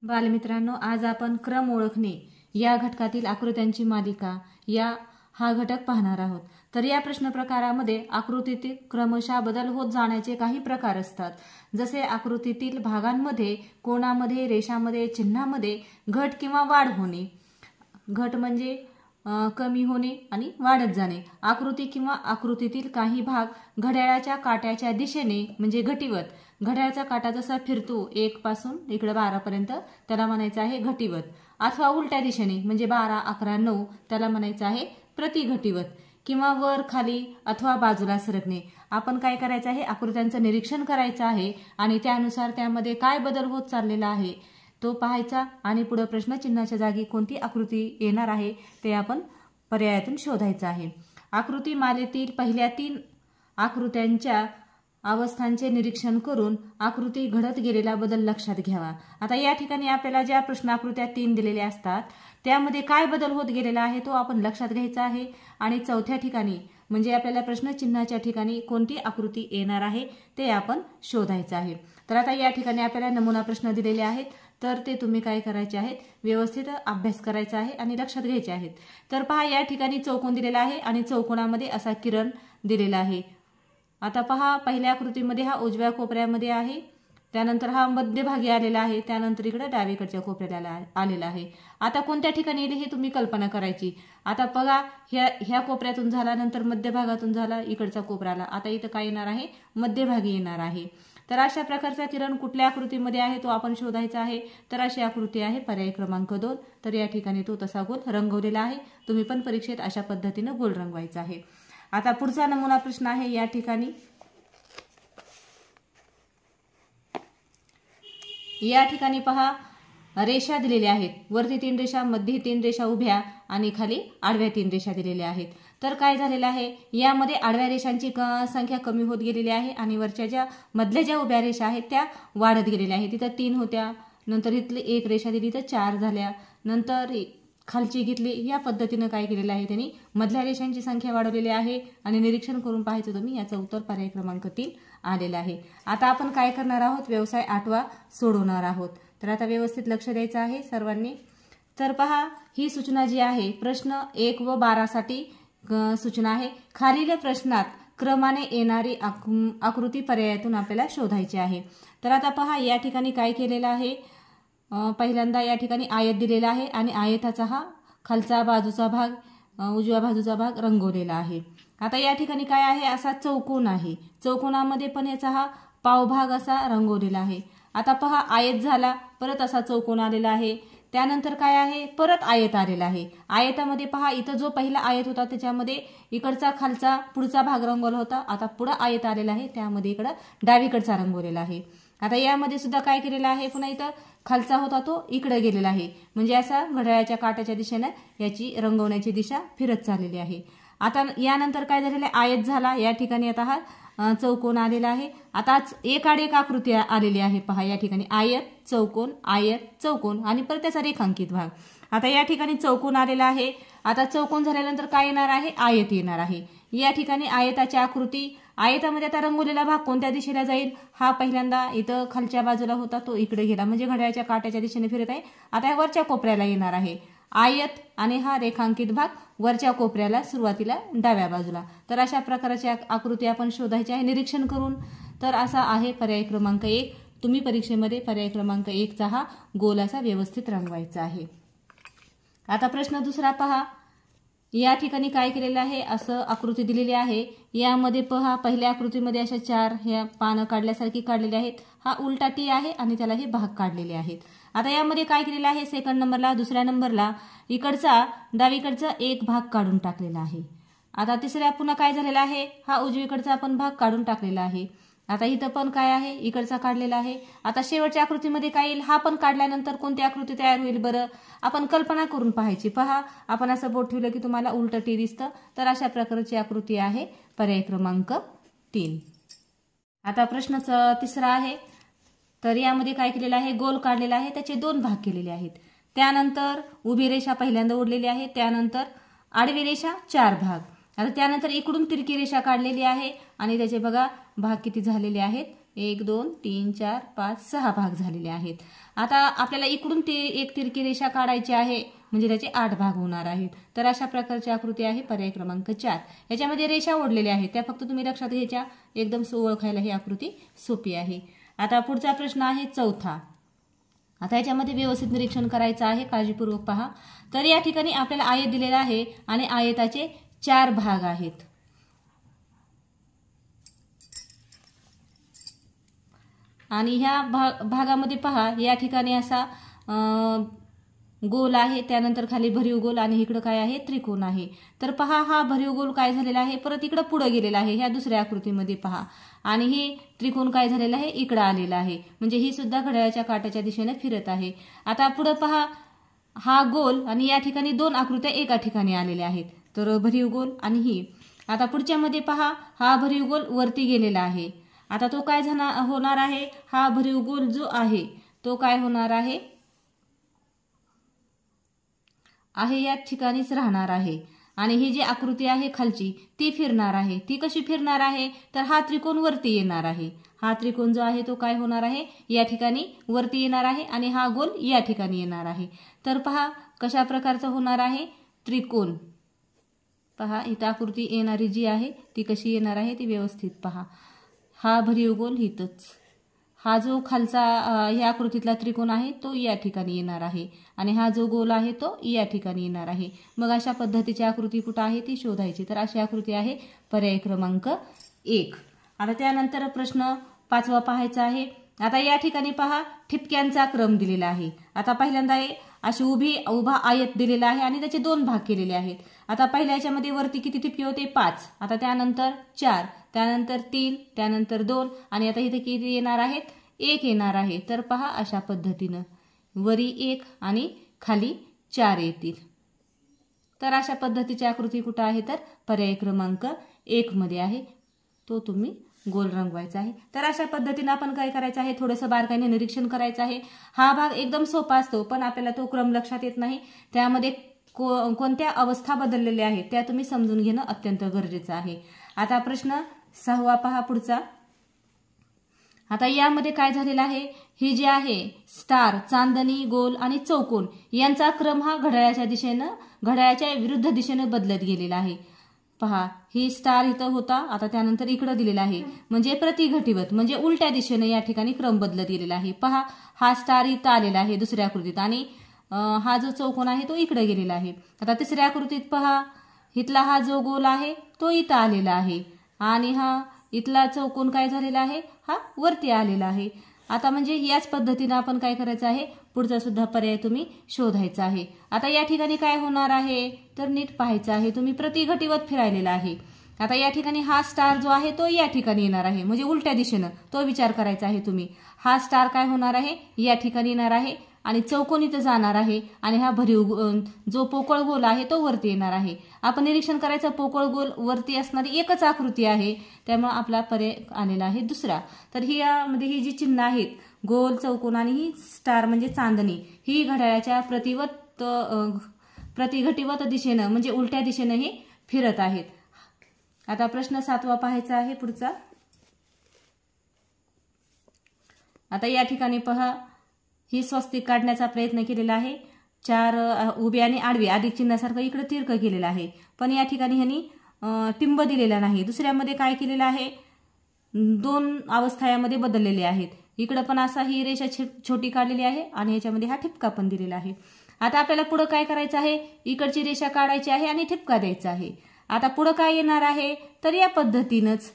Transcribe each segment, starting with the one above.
बालमित्रांनो, आज आपण क्रम ओळखणे या घटकातील आकृत्यांची मालिका हा घटक पाहणार आहोत। तर या प्रश्न प्रकारामध्ये आकृतीतील क्रमशः बदल होत जाण्याचे काही प्रकार असतात। जसे आकृतीतील भागांमध्ये, कोणामध्ये, रेषामध्ये, चिन्हामध्ये घट किंवा वाढ होणे। घट म्हणजे कमी होणे आणि वाढत जाणे। आकृती किंवा आकृतीतील काही भाग घड्याळाच्या काट्याच्या दिशेने म्हणजे घटीवत, घड्याळाचा काटा जसा फिरतो 1 पासून इकडे 12 पर्यंत त्याला म्हणायचं आहे घटीवत, अथवा उलट्या दिशेने म्हणजे 12, 11, 9 त्याला म्हणायचं आहे प्रतिघटीवत, किंवा वर खाली अथवा बाजूला सरकणे। आपण काय करायचं आहे, आकृत्यांचं निरीक्षण करायचं आहे आणि त्यानुसार त्यामध्ये काय बदल होत चाललेला आहे तो पाहायचा आणि पुढे प्रश्न चिन्हाच्या जागी कोणती आकृती येणार आहे ते आपण पर्यायातून शोधायचं आहे। आकृती मालेतील पहिल्या 3 आकृत्यांच्या अवस्थांचे निरीक्षण करून आकृती घडत गेलेला बदल लक्षात घ्यावा। आता या ठिकाणी आपल्याला ज्या प्रश्न आकृत्या 3 दिलेल्या असतात त्यामध्ये काय बदल होत गेलेला आहे तो आपण लक्षात घ्यायचा आहे आणि चौथ्या ठिकाणी म्हणजे आपल्याला प्रश्न चिन्हाच्या ठिकाणी कोणती आकृती येणार आहे ते आपण शोधायचं आहे। तर आता या ठिकाणी आपल्याला नमुना प्रश्न दिलेले आहेत, तर ते तुम्ही काय करायचे आहेत, व्यवस्थित अभ्यास करायचा आहे आणि लक्षात घ्यायचे आहेत। तर पहा, या ठिकाणी चौकोन दिलेला आहे आणि चौकोनामध्ये असा किरण दिलेला आहे। आता पहा, पहिल्या आकृतीमध्ये हा उजव्या कोपऱ्यामध्ये आहे, त्यानंतर हा मध्यभागी आलेला आहे, त्यानंतर इकडे डावीकडच्या कोपऱ्याला आलेला आहे। आता कोणत्या ठिकाणी येईल हे तुम्ही कल्पना करायची। आता बघा, ह्या कोपऱ्यातून झाला, नंतर मध्यभागातून झाला इकडचा कोपऱ्याला, आता इथं काय येणार आहे, मध्यभागी येणार आहे। तर अशा प्रकारचा किरण कुठल्या आकृतीमध्ये आहे तो आपण शोधायचा आहे। तर अशी आकृती आहे पर्याय क्रमांक 2। तर या ठिकाणी तो तसा गोल रंगवलेला आहे। तुम्ही पण परीक्षेत अशा पद्धतीने गोल रंगवायचा आहे। आता पुढचा नमुना प्रश्न आहे, या ठिकाणी पहा, रेषा दिलेल्या आहेत, वरती 3 रेषा, मध्ये 3 रेषा उभ्या आणि खाली आडव्या 3 रेषा दिलेल्या आहेत। तर काय झालेलं आहे, यामध्ये आडव्या रेषांची संख्या कमी होत गेलेली आहे आणि वरच्या मधल्या ज्या उभ्या रेषा आहेत त्या वाढत गेलेल्या आहेत। तिथं 3 होत्या, नंतर इथली 1 रेषा दिली तर 4 झाल्या, नंतर खालची घेतली। या पद्धतीने काय केलेलं आहे, त्यांनी मधल्या रेषांची संख्या वाढवलेली आहे आणि निरीक्षण करून पाहायचं तुम्ही, याचं उत्तर पर्याय क्रमांक 3 आलेलं आहे। आता आपण काय करणार आहोत, व्यवसाय 8वा सोडवणार आहोत। तर आता व्यवस्थित लक्ष द्यायचं आहे सर्वांनी। तर पहा, ही सूचना जी आहे प्रश्न 1 व 12 साठी सूचना आहे। खालील प्रश्नात क्रमाने येणारी आकृती पर्यायातून आपल्याला शोधायची आहे। तर आता पहा, या ठिकाणी काय केलेलं आहे, पहिल्यांदा या ठिकाणी आयत दिलेला आहे आणि आयताचा हा खालचा बाजूचा भाग, उजव्या बाजूचा भाग रंगवलेला आहे। आता या ठिकाणी काय आहे, असा चौकोन आहे, चौकोनामध्ये पण याचा हा पावभाग असा रंगवलेला आहे। आता पहा, आयत झाला, परत असा चौकोन आलेला आहे, त्यानंतर काय आहे, परत आयत आलेला आहे। आयतामध्ये पहा, इथं जो पहिला आयत होता त्याच्यामध्ये इकडचा खालचा पुढचा भाग रंगवला होता, आता पुढे आयत आलेला आहे त्यामध्ये इकडं डावीकडचा रंगवलेला आहे। आता यामध्ये सुद्धा काय केलेलं आहे, पुन्हा इथं खालचा होता तो इकडे गेलेला आहे, म्हणजे असा घड्याळाच्या काट्याच्या दिशेने याची रंगवण्याची दिशा फिरत चाललेली आहे। आता यानंतर काय झालेलं आहे, आयत झाला, या ठिकाणी आता हा चौकोन आलेला आहे। आता एकाड एक आकृती आलेली आहे, पहा या ठिकाणी आयत चौकोन आणि परत त्याचा रेखांकित भाग। आता या ठिकाणी चौकोन आलेला आहे, आता चौकोन झाल्यानंतर काय येणार आहे, आयत येणार आहे। या ठिकाणी आयताची आकृती, आयतामध्ये आता रंगवलेला भाग कोणत्या दिशेला जाईल, हा पहिल्यांदा इथं खालच्या बाजूला होता तो इकडे गेला, म्हणजे घड्याळाच्या काट्याच्या दिशेने फिरत आहे। आता या वरच्या कोपऱ्याला येणार आहे आयत आणि हा रेखांकित भाग वरच्या कोपऱ्याला सुरुवातीला डाव्या बाजूला। तर अशा प्रकारची आकृती आपण शोधायची आहे निरीक्षण करून। तर असा आहे पर्याय क्रमांक 1। तुम्ही परीक्षेमध्ये पर्याय क्रमांक 1चा हा गोल असा व्यवस्थित रंगवायचा आहे। आता प्रश्न दुसरा पहा, या ठिकाणी काय केलेलं आहे, असं आकृती दिलेली आहे, यामध्ये पहा पहिल्या आकृतीमध्ये अशा 4 ह्या पानं काढल्यासारखी काढलेली आहेत, हा उलटा टी आहे आणि त्याला हे भाग काढलेले आहेत। आता यामध्ये काय केलेलं आहे, सेकंड नंबरला, दुसऱ्या नंबरला इकडचा डावीकडचा एक भाग काढून टाकलेला आहे। आता तिसऱ्या पुन्हा काय झालेला आहे, हा उजवीकडचा आपण भाग काढून टाकलेला आहे। आता इथं पण काय आहे, इकडचा काढलेला आहे। आता शेवटच्या आकृतीमध्ये काय येईल, हा पण काढल्यानंतर कोणती आकृती तयार होईल बरं, आपण कल्पना करून पाहायची। पहा, आपण असं बोट ठेवलं की तुम्हाला उलट टी दिसतं, तर अशा प्रकारची आकृती आहे पर्याय क्रमांक 3। आता प्रश्न तिसरा आहे, तर यामध्ये काय केलेलं आहे, गोल काढलेला आहे, त्याचे 2 भाग केलेले आहेत। त्यानंतर उभी रेषा पहिल्यांदा ओढलेली आहे, त्यानंतर आडवी रेषा 4 भाग, आता त्यानंतर इकडून तिरकी रेषा काढलेली आहे आणि त्याचे बघा भाग किती झालेले आहेत, 1 2 3 4 5 6 भाग झालेले आहेत. आता आपल्याला इकडून ते एक तिरकी रेषा काढायची आहे, म्हणजे त्याचे 8 भाग होणार आहेत. तर अशा प्रकारची आकृती आहे पर्याय क्रमांक 4. याच्यामध्ये रेषा ओढलेल्या आहेत, त्या फक्त तुम्ही लक्षात घ्यायच्या, एकदम ओळखायला ही आकृती सोपी आहे. आता पुढचा प्रश्न आहे चौथा. आता याच्यामध्ये व्यवस्थित निरीक्षण करायचं आहे, काळजीपूर्वक पहा. तर या ठिकाणी आपल्याला आयत दिलेला आहे आणि आयताचे 4 भाग आहेत. आणि ह्या भागामध्ये पहा, या ठिकाणी असा गोल आहे, त्यानंतर खाली भरीव गोल आणि इकडं काय आहे, त्रिकोण आहे. तर पहा, हा भरीव गोल काय झालेला आहे, परत इकडं पुढे गेलेला आहे ह्या दुसऱ्या आकृतीमध्ये पहा. आणि ही त्रिकोण काय झालेला आहे, इकडं आलेला आहे, म्हणजे ही सुद्धा घड्याळाच्या काट्याच्या दिशेने फिरत आहे. आता पुढे पहा, हा गोल आणि या ठिकाणी 2 आकृत्या एका ठिकाणी आलेल्या आहेत, तर भरीव गोल आणि ही. आता पुढच्या मध्ये पहा, हा भरीव गोल वरती गेलेला आहे. आता तो काय होणार आहे, हा भरीव गोल जो आहे तो काय होणार आहे या ठिकाणीच राहणार आहे. आणि ही जी आकृती आहे खालची ती फिरणार आहे. ती कशी फिरणार आहे, तर हा त्रिकोण वरती येणार आहे. हा त्रिकोण जो आहे तो काय होणार आहे, या ठिकाणी वरती येणार आहे आणि हा गोल या ठिकाणी येणार आहे. तर पहा कशा प्रकारचं होणार आहे, त्रिकोण. पहा इथं आकृती येणारी जी आहे ती कशी येणार आहे ती व्यवस्थित पहा. हा भरीव गोल इथंच, हा जो खालचा ह्या आकृतीतला त्रिकोण आहे तो या ठिकाणी येणार आहे आणि हा जो गोल आहे तो या ठिकाणी येणार आहे. मग अशा पद्धतीची आकृती कुठं आहे ती शोधायची. तर अशी आकृती आहे पर्याय क्रमांक 1. आता त्यानंतर प्रश्न 5वा पाहायचा आहे. आता या ठिकाणी पहा, ठिपक्यांचा क्रम दिलेला आहे. आता पहिल्यांदा अशी उभा आयत दिलेला आहे आणि त्याचे 2 भाग केलेले आहेत. आता पहिल्या याच्यामध्ये वरती किती ठिपके होते, 5. आता त्यानंतर 4, त्यानंतर 3, त्यानंतर 2 आणि आता इथे किती येणार आहेत, 1 येणार आहे. तर पहा अशा पद्धतीनं वरी 1 आणि खाली 4 येतील. तर अशा पद्धतीची आकृती कुठं आहे, तर पर्याय क्रमांक 1 मध्ये आहे. तो तुम्ही गोल रंगवायचा आहे. तर अशा पद्धतीने आपण काय करायचं आहे, थोडंसं बारकाईने निरीक्षण करायचं आहे. हा भाग एकदम सोपा असतो, पण आपल्याला तो क्रम लक्षात येत नाही. त्यामध्ये कोणत्या अवस्था बदललेल्या आहेत त्या तुम्ही समजून घेणं अत्यंत गरजेचं आहे. आता प्रश्न 6वा पहा पुढचा. आता यामध्ये काय झालेलं आहे, ही जी आहे स्टार, चांदणी, गोल आणि चौकोन यांचा क्रम हा घड्याळाच्या विरुद्ध दिशेने बदलत गेलेला आहे. पहा, ही स्टार इथं होता, आता त्यानंतर इकडं दिलेला आहे, म्हणजे प्रतिघटिवत, म्हणजे उलट्या दिशेने या ठिकाणी क्रम बदलत गेलेला आहे. पहा, हा स्टार इथं आलेला आहे दुसऱ्या आकृतीत आणि हा जो चौकोन आहे तो इकडे गेलेला आहे. आता तिसऱ्या आकृतीत पहा, इथला हा जो गोल आहे तो इथं आलेला आहे आणि हा इथला चौकोन काय झालेला आहे, हा वरती आलेला आहे. आता म्हणजे याच पद्धतीने आपण काय करायचं आहे, पुढचा सुद्धा पर्याय तुम्ही शोधायचा आहे. आता या ठिकाणी काय होणार आहे, तर नीट पाहायचं आहे, तुम्ही प्रतिघटिवत फिरायलेला आहे. आता या ठिकाणी हा स्टार जो आहे तो या ठिकाणी येणार आहे, म्हणजे उलट्या दिशेनं, तो विचार करायचा आहे तुम्ही. हा स्टार काय होणार आहे, या ठिकाणी येणार आहे आणि चौकोन इथं जाणार आहे आणि हा भरीव जो पोकळ गोल आहे तो वरती येणार आहे. आपण निरीक्षण करायचं, पोकळ गोल वरती असणारी एकच आकृती आहे, त्यामुळे आपला पर्याय आलेला आहे दुसरा. तर यामध्ये ही जी चिन्ह आहेत, गोल, चौकोन आणि ही स्टार म्हणजे चांदणी, ही घड्याळाच्या प्रतिघटिवत दिशेनं म्हणजे उलट्या दिशेनं हे फिरत आहेत. आता प्रश्न 7वा पाहायचा आहे पुढचा. आता या ठिकाणी पहा, ही स्वस्तिक काढण्याचा प्रयत्न केलेला आहे. 4 उभे आणि आडवे अधिक चिन्हासारखं इकडे तिरकं केलेलं आहे, पण या ठिकाणी ह्यांनी टिंब दिलेला नाही. दुसऱ्यामध्ये काय केलेलं आहे, 2 अवस्था यामध्ये बदललेल्या आहेत. इकडं पण असा ही रेषा छोटी काढलेली आहे आणि याच्यामध्ये हा ठिपका पण दिलेला आहे. आता आपल्याला पुढे काय करायचं आहे, इकडची रेषा काढायची आहे आणि ठिपका द्यायचा आहे. आता पुढे काय येणार आहे, तर या पद्धतीनंच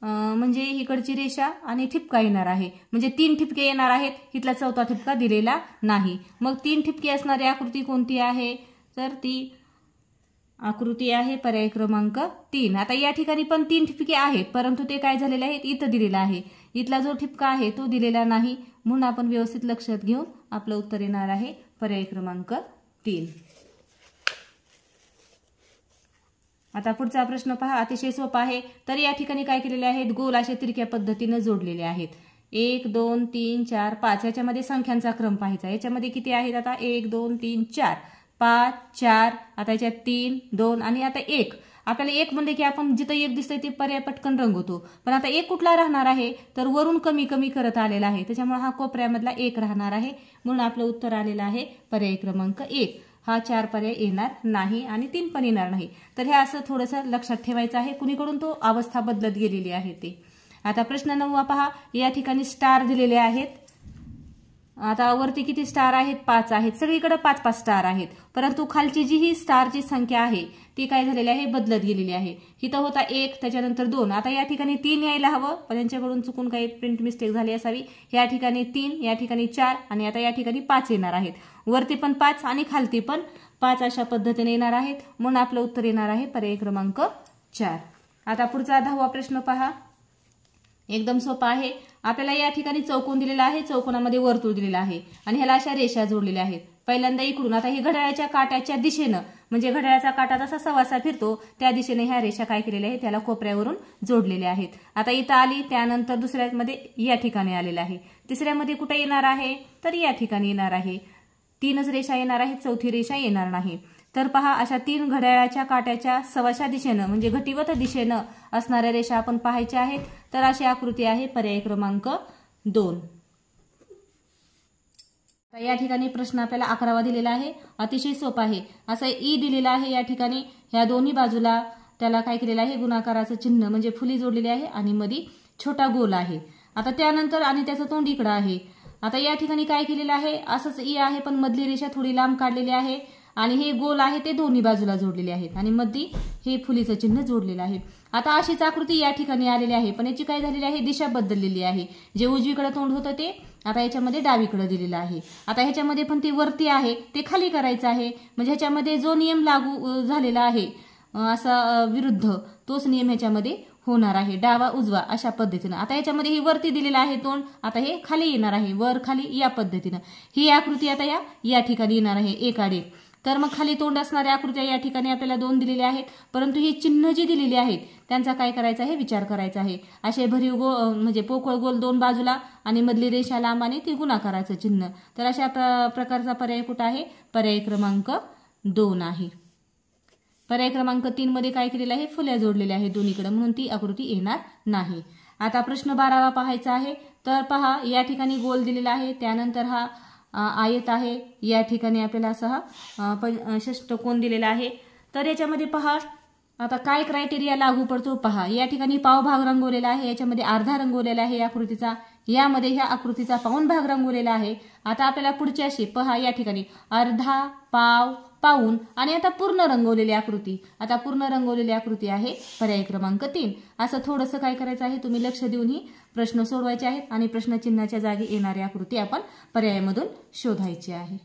म्हणजे इकडची रेषा आणि ठिपका येणार आहे, म्हणजे 3 ठिपके येणार आहेत. इथला 4था ठिपका दिलेला नाही. मग 3 ठिपके असणारी आकृती कोणती आहे, तर ती आकृती आहे पर्याय क्रमांक 3. आता या ठिकाणी पण 3 ठिपके आहेत, परंतु ते काय झालेले आहेत, इथं दिलेला आहे. इथला जो ठिपका आहे तो दिलेला नाही, म्हणून आपण व्यवस्थित लक्षात घेऊन आपलं उत्तर येणार आहे पर्याय क्रमांक 3. आता पुढचा प्रश्न पहा, अतिशय सोपा आहे. तर या ठिकाणी काय केलेले आहेत, गोल अशा तिरक्या पद्धतीने जोडलेले आहेत. 1 2 3 4 5 याच्यामध्ये संख्यांचा क्रम पाहायचा. याच्यामध्ये किती आहेत, आता 1 2 3 4 5 4, आता याच्यात 3 2 आणि आता 1. आपल्याला एक म्हणले की आपण जिथं एक दिसतंय ते पर्याय पटकन रंगवतो, पण आता एक कुठला राहणार आहे तर वरून कमी कमी करत आलेला आहे, त्याच्यामुळे हा कोपऱ्यामधला एक राहणार आहे. म्हणून आपलं उत्तर आलेलं आहे पर्याय क्रमांक 1. हा 4 पर्याय येणार नाही आणि 3 पण येणार नाही. तर हे असं थोडंसं लक्षात ठेवायचं आहे, कुणीकडून तो अवस्था बदलत गेलेली आहे ते. आता प्रश्न 9 पहा. या ठिकाणी स्टार दिलेले आहेत. आता वरती किती स्टार आहेत? 5 आहेत. सगळीकडे 5-5 स्टार आहेत, परंतु खालची जी ही स्टारची संख्या आहे ती काय झालेली आहे? बदलत गेलेली आहे. इथं होता 1, त्याच्यानंतर 2. आता या ठिकाणी 3 यायला हवं, पण यांच्याकडून चुकून काही प्रिंट मिस्टेक झाली असावी. या ठिकाणी 3, या ठिकाणी 4 आणि आता या ठिकाणी 5 येणार आहेत. वरती पण 5 आणि खालती पण 5 अशा पद्धतीने येणार आहेत. म्हणून आपलं उत्तर येणार आहे पर्याय क्रमांक 4. आता पुढचा 10वा प्रश्न पहा. एकदम सोपा आहे. आपल्याला या ठिकाणी चौकोन दिलेला आहे, चौकोनामध्ये वर्तुळ दिलेला आहे आणि ह्याला अशा रेषा जोडलेल्या आहेत. पहिल्यांदा इकडून, आता हे घड्याळाच्या काट्याच्या दिशेनं, म्हणजे घड्याळाचा काटा जसा सवासा फिरतो त्या दिशेने ह्या रेषा काय केलेल्या आहेत? त्याला कोपऱ्यावरून जोडलेल्या आहेत. आता इथं आली, त्यानंतर दुसऱ्यामध्ये या ठिकाणी आलेला आहे. तिसऱ्यामध्ये कुठे येणार आहे? तर या ठिकाणी येणार आहे. 3च रेषा येणार आहेत, चौथी रेषा येणार नाही. तर पहा, अशा 3 घड्याळाच्या काट्याच्या सवाशा दिशेनं म्हणजे घटीवत दिशेनं असणाऱ्या रेषा आपण पाहायच्या आहेत. तर अशी आकृती आहे पर्याय क्रमांक 2. या ठिकाणी प्रश्न आपल्याला 11वा दिलेला आहे. अतिशय सोपा आहे. असं ई दिलेला आहे. या ठिकाणी ह्या दोन्ही बाजूला त्याला काय केलेलं आहे? गुणाकाराचं चिन्ह म्हणजे फुली जोडलेली आहे आणि मध्ये छोटा गोल आहे. आता त्यानंतर आणि त्याचं तोंड इकडं आहे. आता या ठिकाणी काय केलेलं आहे? असंच ई आहे, पण मधली रेषा थोडी लांब काढलेली आहे आणि हे गोल आहे ते दोन्ही बाजूला जोडलेले आहेत आणि मध्ये हे फुलीचं चिन्ह जोडलेलं आहे. आता अशीच आकृती या ठिकाणी आलेली आहे, पण याची काय झालेली आहे? दिशा बदललेली आहे. जे उजवीकडे तोंड होतं ते आता याच्यामध्ये डावीकडे दिलेलं आहे. आता ह्याच्यामध्ये पण ती वरती आहे ते खाली करायचं आहे. म्हणजे ह्याच्यामध्ये जो नियम लागू झालेला आहे असा विरुद्ध, तोच नियम ह्याच्यामध्ये होणार आहे. डावा उजवा अशा पद्धतीनं. आता याच्यामध्ये ही वरती दिलेलं आहे तोंड, आता हे खाली येणार आहे, वर खाली या पद्धतीनं. ही आकृती आता या ठिकाणी येणार आहे एकाडे. तर मग खाली तोंड असणाऱ्या आकृत्या या ठिकाणी आपल्याला 2 दिलेल्या आहेत, परंतु ही चिन्ह जी दिलेली आहेत त्यांचा काय करायचा आहे? विचार करायचा आहे. असे भरीव म्हणजे पोकळ गोल 2 बाजूला आणि मधली रेषा लांब आणि ती गुणाकाराचं चिन्ह. तर अशा प्रकारचा पर्याय कुठं आहे? पर्याय क्रमांक 2 आहे. पर्याय क्रमांक 3 मध्ये काय केलेलं आहे? फुल्या जोडलेल्या आहेत दोन्हीकडे, म्हणून ती आकृती येणार नाही. आता प्रश्न 12वा पाहायचा आहे. तर पहा, या ठिकाणी गोल दिलेला आहे, त्यानंतर हा आयत आहे, या ठिकाणी आपल्याला असा हा षष्टकोन दिलेला आहे. तर याच्यामध्ये पहा आता काय क्रायटेरिया लागू पडतो पहा. या ठिकाणी पाव भाग रंगवलेला आहे, याच्यामध्ये अर्धा रंगवलेला आहे या आकृतीचा, यामध्ये ह्या आकृतीचा पाऊण भाग रंगवलेला आहे. आता आपल्याला पुढची अशी पहा, या ठिकाणी अर्धा, पाव, पाऊण आणि आता पूर्ण रंगवलेली आकृती. आता पूर्ण रंगवलेली आकृती आहे पर्याय क्रमांक 3. असं थोडंसं काय करायचं आहे? तुम्ही लक्ष देऊन ही प्रश्न सोडवायचे आहेत आणि प्रश्नचिन्हाच्या जागी येणारी आकृती आपण पर्यायामधून शोधायची आहे.